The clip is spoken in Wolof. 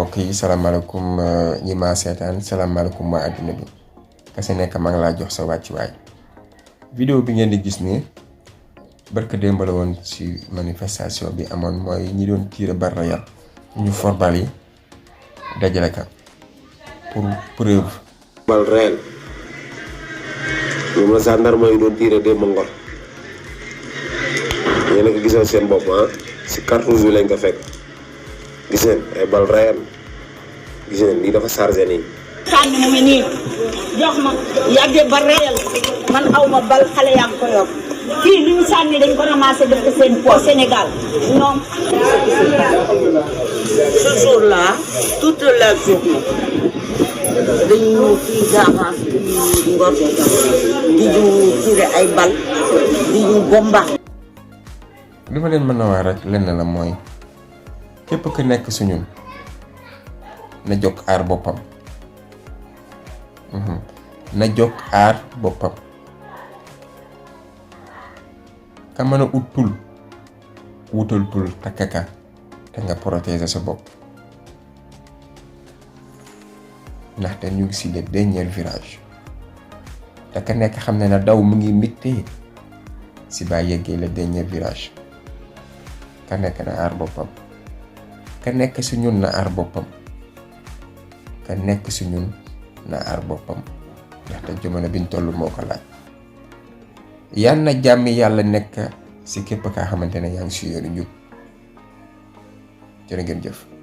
mbokk yi salaamaaleykum ñi ma seetaan salaamaaleykum waa àddina bi kase nekk maa ngi laa jox sa wàccuwaay. vidéo bi ngeen di gis ni barka démb la woon ci manifestation bi amoon mooy ñi doon tiire bal réel ñu forbal yi dajale ka pour preuve. bal réel moom la gendarme yi doon tiire démb Ngor yéen a ko gisal seen bopp si cartouche bi lañ ko fekk. gis ngeen ay bal réel gis ngeen lii dafa chargé nii. sànni mu ngi nii jox ma yàggee ba réel man aw ma bal xale yaa ngi ko yor kii li mu sànni dañ ko ramassé def ko seen po Sénégal ñoom. ce jour là toute la journée dañu kii d'avance di Ngor di ñu tiré ay bal di ñu bomba. li ma leen mën a wax rek lenn la mooy. képp ku nekk su ñun na jóg aar boppam na jóg aar boppam ka mën a ut tul wutal tul takkaka te nga protéger sa bopp ndaxte ñu ngi si le dernier virage te ka nekk xam ne na daw mu ngi mittee si baa yeggee le dernier virage ka nekk na aar boppam ka nekk si ñun na aar boppam ka nekk si ñun na aar boppam ndaxte jamono biñ toll moo ko laaj. yal na jàmmi yàlla nekk si képp kaa xamante ne yaa ngi si yoonu njub jërë ngeen jëf.